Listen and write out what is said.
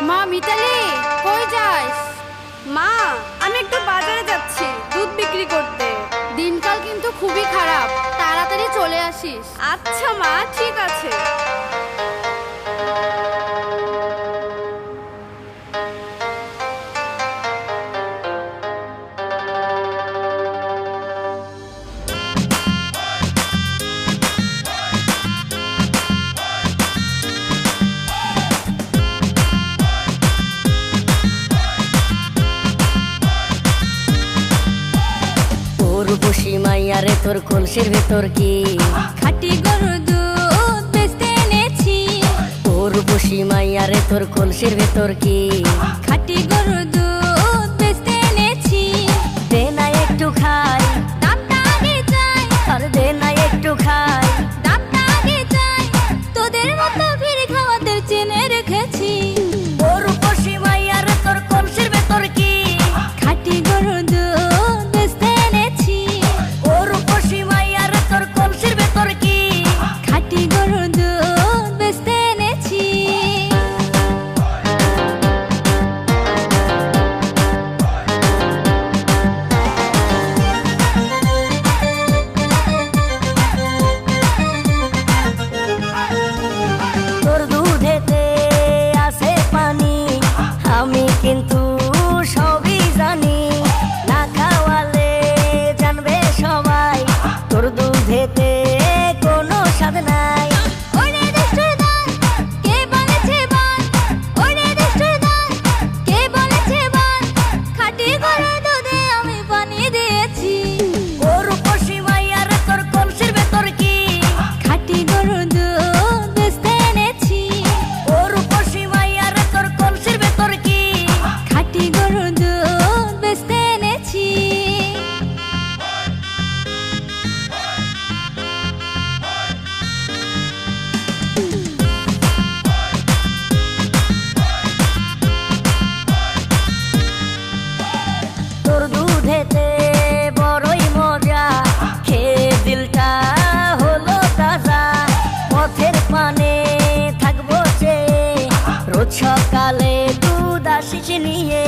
মা মিতালি, কই যাস? মা, আমি একটু বাজারে যাচ্ছি দুধ বিক্রি করতে। দিনকাল কিন্তু খুবই খারাপ, তাড়াতাড়ি চলে আসিস। আচ্ছা মা, ঠিক আছে। রূপসী মাইয়ারে তোর কলসির ভেতর কি খাঁটি গরুর দুধ বেচতে এনেছি। ও রূপসী মাইয়ারে তোর কলসির ভেতর কি খাঁটি গরুর দুধ বেচতে এনেছি। দে না একটু খাই, দামটা আগে চাই, আর দে না একটু খাই। দামটা আগে চাই, তোদের মতো ভিড় খাওয়াদের চেনে রেখেছি। ও রূপসী মাইয়ারে তোর কলসির ভেতর কি খাঁটি গরুর দুধ বেচতে এনেছি। ও রূপসী মাইয়ারে তোর কলসির ভেতর কি খাঁটি গরুর দুধ বেচতে এনেছি। তোর দুধেতে আছে পানি, আমি কিন্তু সবই জানি। না খাওয়ালে জানবে সবাই তোর দুধেতে কোনো স্বাদ নাই। ওরে দুষ্টুর দল, কে বলেছে বল? ওরে দুষ্টুর দল, কে বলেছে বল? খাঁটি গরুর দুধে আমি পানি দিয়েছি। ও রূপসী মাইয়ারে তোর কলসির ভেতর কি খাঁটি গরুর দুধ বেচতে এনেছি। ও রূপসী মাইয়ারে তোর কলসির ভেতর কি খাঁটি গরুর দুধ বেচতে এনেছি। তোর দুধেতে বড়ই মজা, খেয়ে দিলটা হলো তাজা। পথের পানে থাকবো চেয়ে, রোজ সকালে দুধ আসিস নিয়ে।